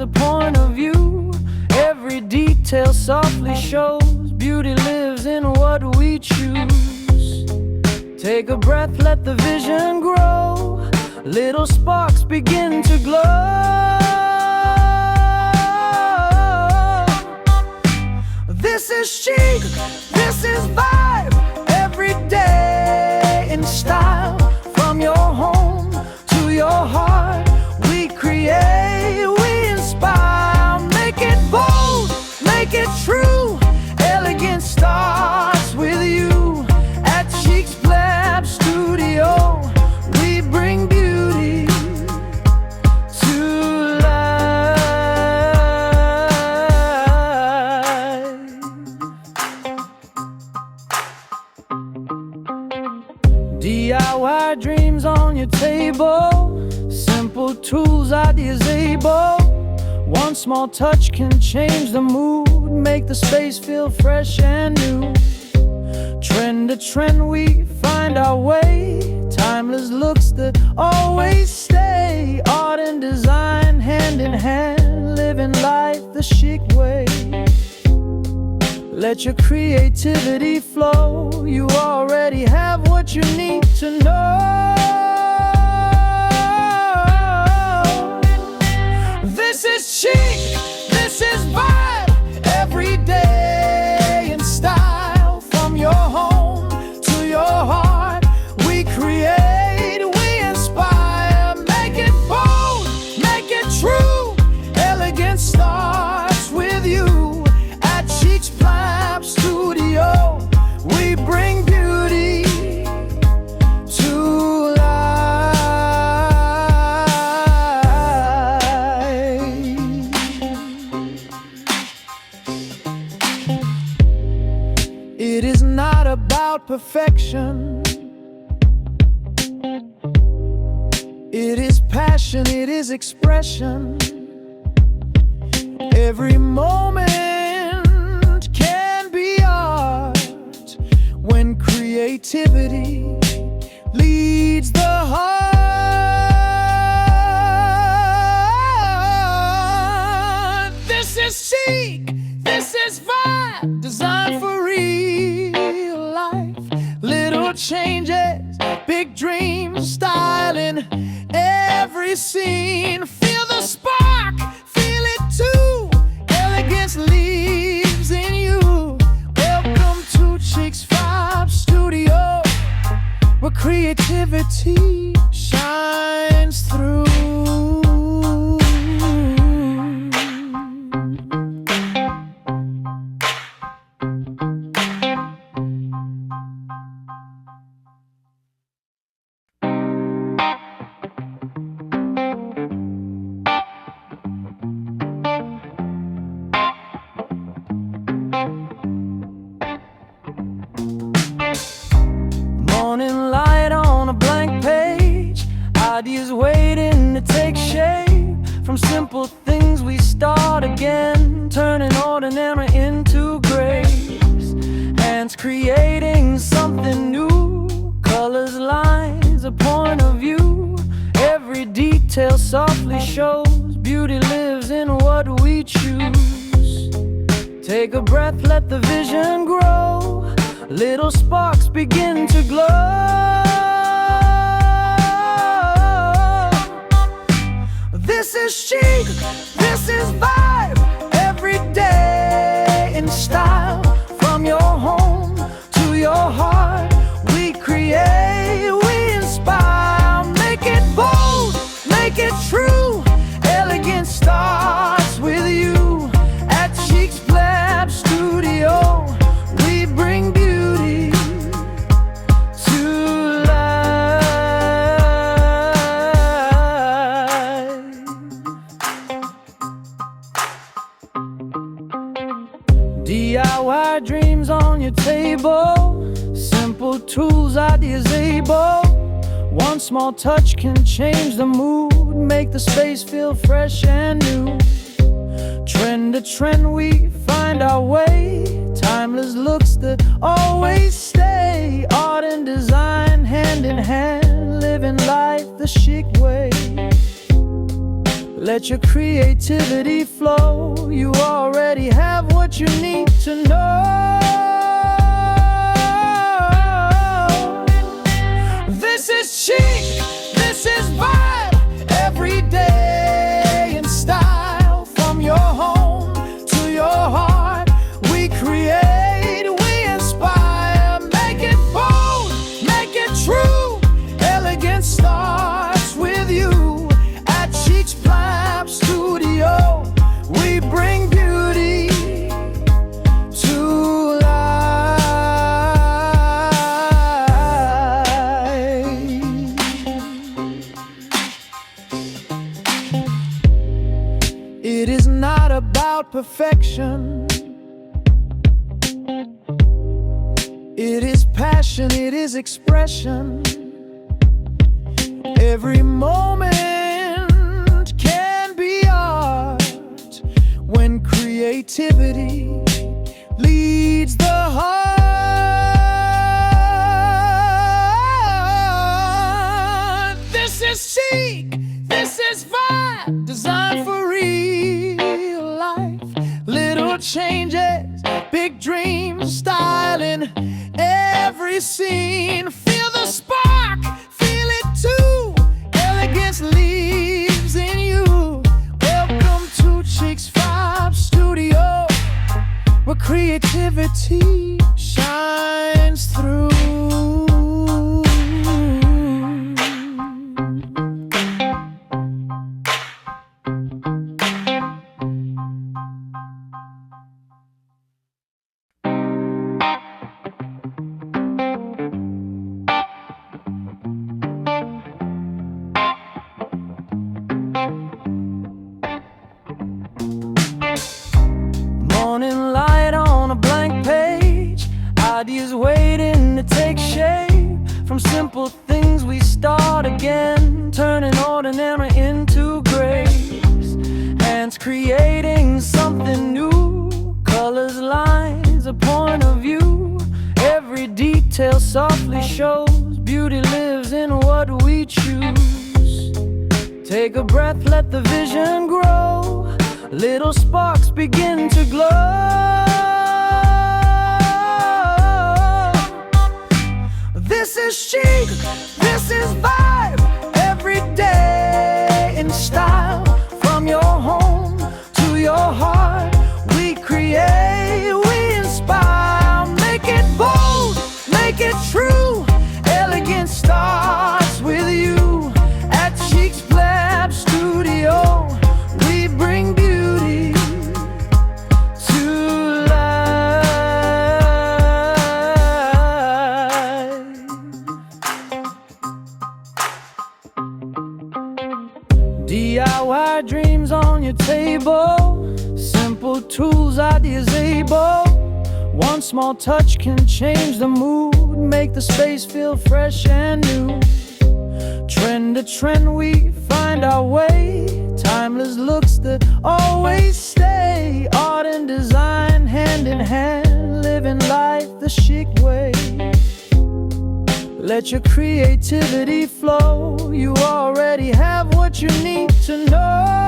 a point of view. Every detail softly shows beauty lives in what we choose. Take a breath, let the vision grow. Little sparks begin to glow. This is chic, this is vibe. Every day in style. From your home to your heart, we create, we inspire. Make it bold, make it true. Elegance starts with you. At Cheek's Blab Studio, we bring beauty to life. DIY dreams on your table. Simple tools, ideas able. One small touch can change the mood. Make the space feel fresh and new. Trend to trend, we find our way. Timeless looks that always stay. Art and design, hand in hand. Living life the chic way. Let your creativity flow. You already have what you need to know. This is chic, this is vibe. Every day in style. From your home to your heart, we create, we inspire. Make it bold, make it true. Elegance starts with you. At Cheek's Blab Studio, we bring beauty to life. It is not about perfection. It is passion, it is expression. Every moment can be art when creativity leads the heart. This is chic, this is vibe. Designed for real life. Little changes, big dreams. Style in every scene. Feel the spark, feel it too. Elegance lives in you. Welcome to Cheek's Blab Studio, where creativity shines through. Morning light on a blank page. Ideas waiting to take shape. From simple things we start again, turning ordinary into grace. Hands creating something new. Colors, lines, a point of view. Every detail softly shows beauty lives in what we choose. Take a breath, let the vision grow. Little sparks begin to glow. This is chic, this is vibe. Every day in style. From your home to your heart, we create, we inspire. Make it bold, make it true. Elegance starts with you. At Cheek's Blab Studio, we bring beauty to life. DIY dreams on your table. Simple tools, ideas able. One small touch can change the mood. Make the space feel fresh and new. Trend to trend, we find our way. Timeless looks that always stay. Art and design, hand in hand. Living life the chic way. Let your creativity flow. You already have what you need to know. This is chic, this is vibe, every day in style. From your home to your heart, we create, we inspire. Make it bold, make it true. Elegance starts with you. At Chic's Plap Studio, we bring beauty to life. It is not about perfection. It is passion, it is expression. Every moment can be art when creativity leads the heart. This is chic, this is vibe, designed for real life. Little changes, big dreams, style in every scene. Feel the spark, feel it too. Elegance lives in you. Welcome to Chic's Plap Studio, where creativity shines through. Morning light on a blank page, ideas waiting to take shape. From simple things we start again, turning ordinary into grace. Hands creating something new, colors, lines, a point of view. Every detail softly shows beauty lives in what we choose. Take a breath, let the vision grow. Little sparks begin to glow. This is chic, this is vibe, every day in style. From your home to your heart, we create, we inspire. Make it bold, make it true. Elegance starts with you. At Chic's Plap Studio, we bring beauty to life. DIY dreams on your table, simple tools, ideas able. One small touch can change the mood, make the space feel fresh and new. Trend to trend we find our way, timeless looks that always stay. Art and design hand in hand, living life the chic way. Let your creativity flow. You already have what you need to know.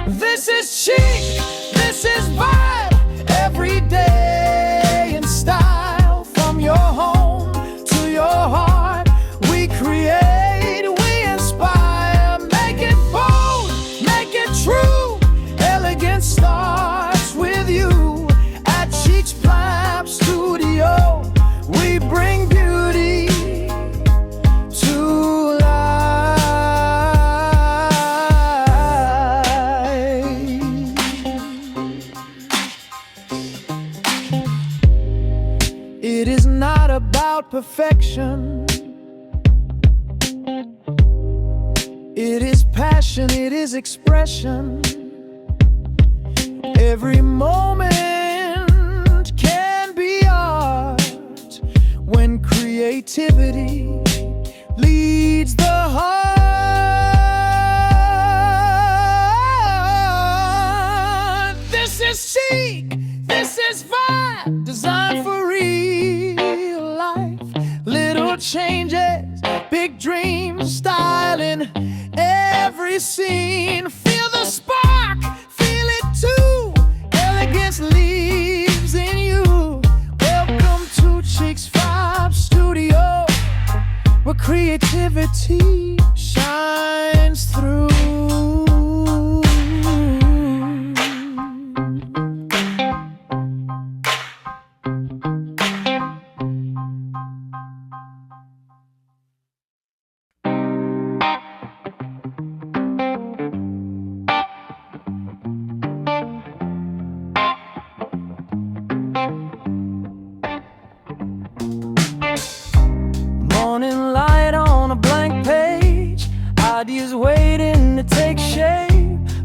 This is chic, this is vibe, every day in style. From your home to your heart, we create, we inspire. Make it bold, make it true. Elegance starts with you. At Chic's Plap Studio, we bring beauty to life. It is not about perfection. It is passion, it is expression. Every moment can be art when creativity leads the heart. This is chic, this is vibe, designed for real life. Little changes, big dreams, every scene. Feel the spark, feel it too. Elegance lives in you. Welcome to Chicks Vibe Studio, where creativity shines through. Morning light on a blank page, ideas waiting to take shape.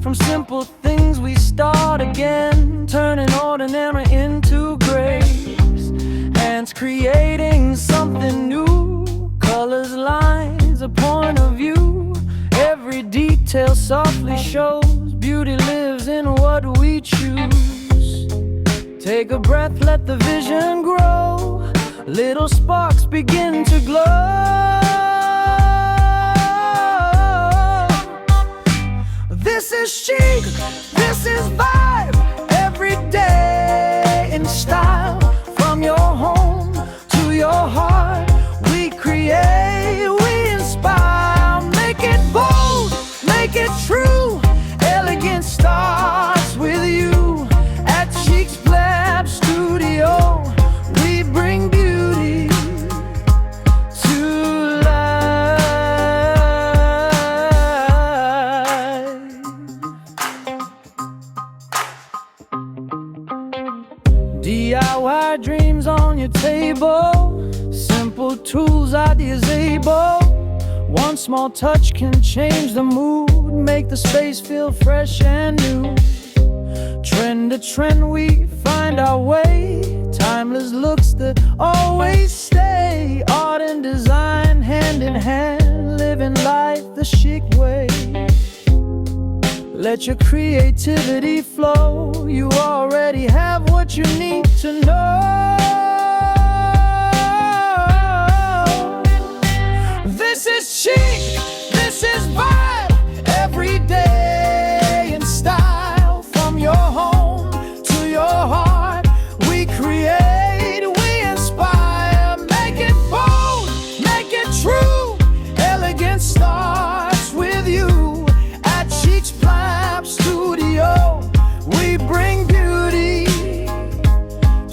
From simple things we start again, turning ordinary into grace. Hands creating something new, colors, lines, a point of view. Every detail softly shows beauty lives in what we choose. Take a breath, let the vision grow. Little sparks begin to glow. This is chic, this is vibe. Every day in style. From your home to your heart, we create, we inspire. Make it bold, make it true. Elegance starts with you. At Chicks Vibe Studio, we bring beauty to life. DIY dreams on your table. Simple tools, ideas able. One small touch can change the mood, make the space feel fresh and new. Trend to trend, we find our way. Timeless looks that always stay. Art and design, hand in hand, living life the chic way. Let your creativity flow. You already have what you need to know. This is chic, this is vibe. Every day in style. From your home to your heart, we create, we inspire. Make it bold, make it true. Elegance starts with you. At Chicks Vibe Studio, we bring beauty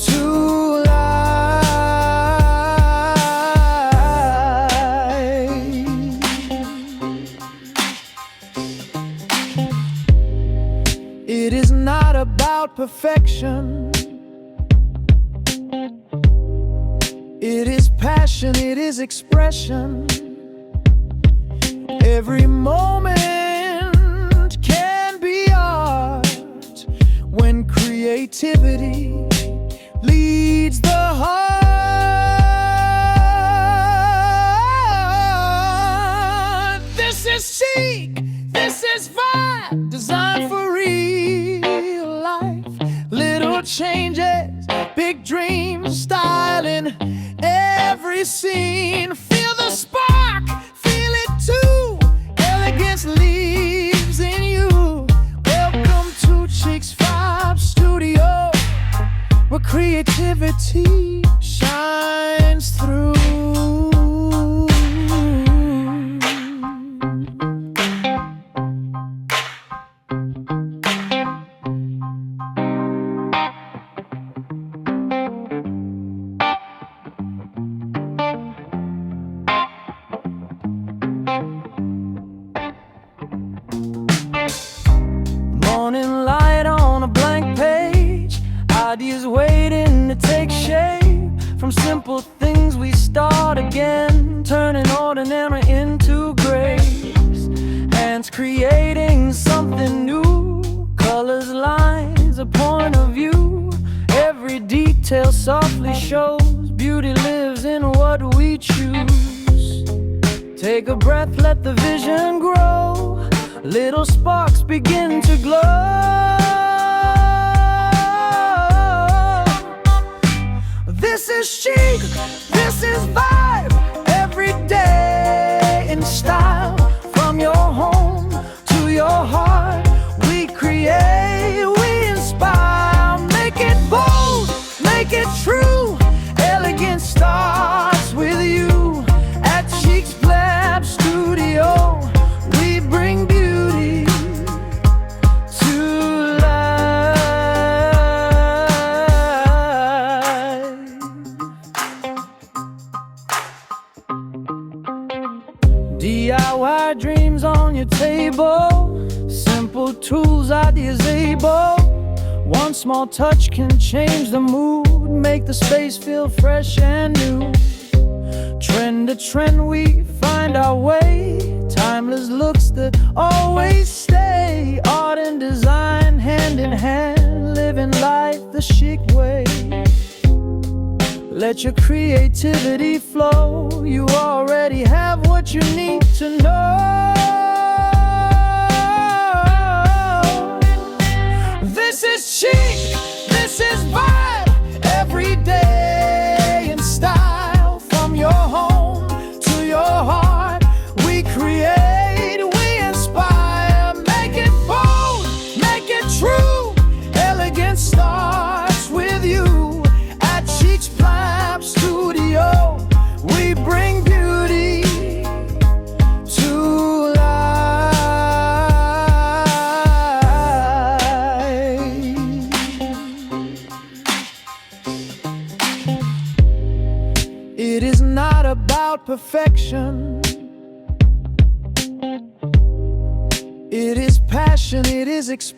to life. It is not about perfection. It is passion, it is expression. Every moment can be art when creativity leads the heart. This is chic, this is vibe, designed for real life. Little changes, big dreams, style in every scene. Feel the spark, feel it too. Elegance lives in you. Welcome to Chicks Vibe Studio, where creativity shines through. Morning light on a blank page, ideas waiting to take shape. From simple things we start again, turning ordinary into grace. Hands creating something new, colors, lines, a point of view. Every detail softly shows beauty lives in what we choose. Take a breath, let the vision grow. Little sparks begin to glow. This is chic, this is vibe. Every day in style. From your home table. Simple tools, ideas able. One small touch can change the mood, make the space feel fresh and new. Trend to trend, we find our way. Timeless looks that always stay. Art and design, hand in hand, living life the chic way. Let your creativity flow. You already have what you need to know. This is chic, this is vibe. Every day in style. From your home to your heart, we create, we inspire. Make it bold, make it true. Elegance starts with you. At Chic's Plab Studio, we bring beauty to life. It is not about perfection. It is passion, it is expression.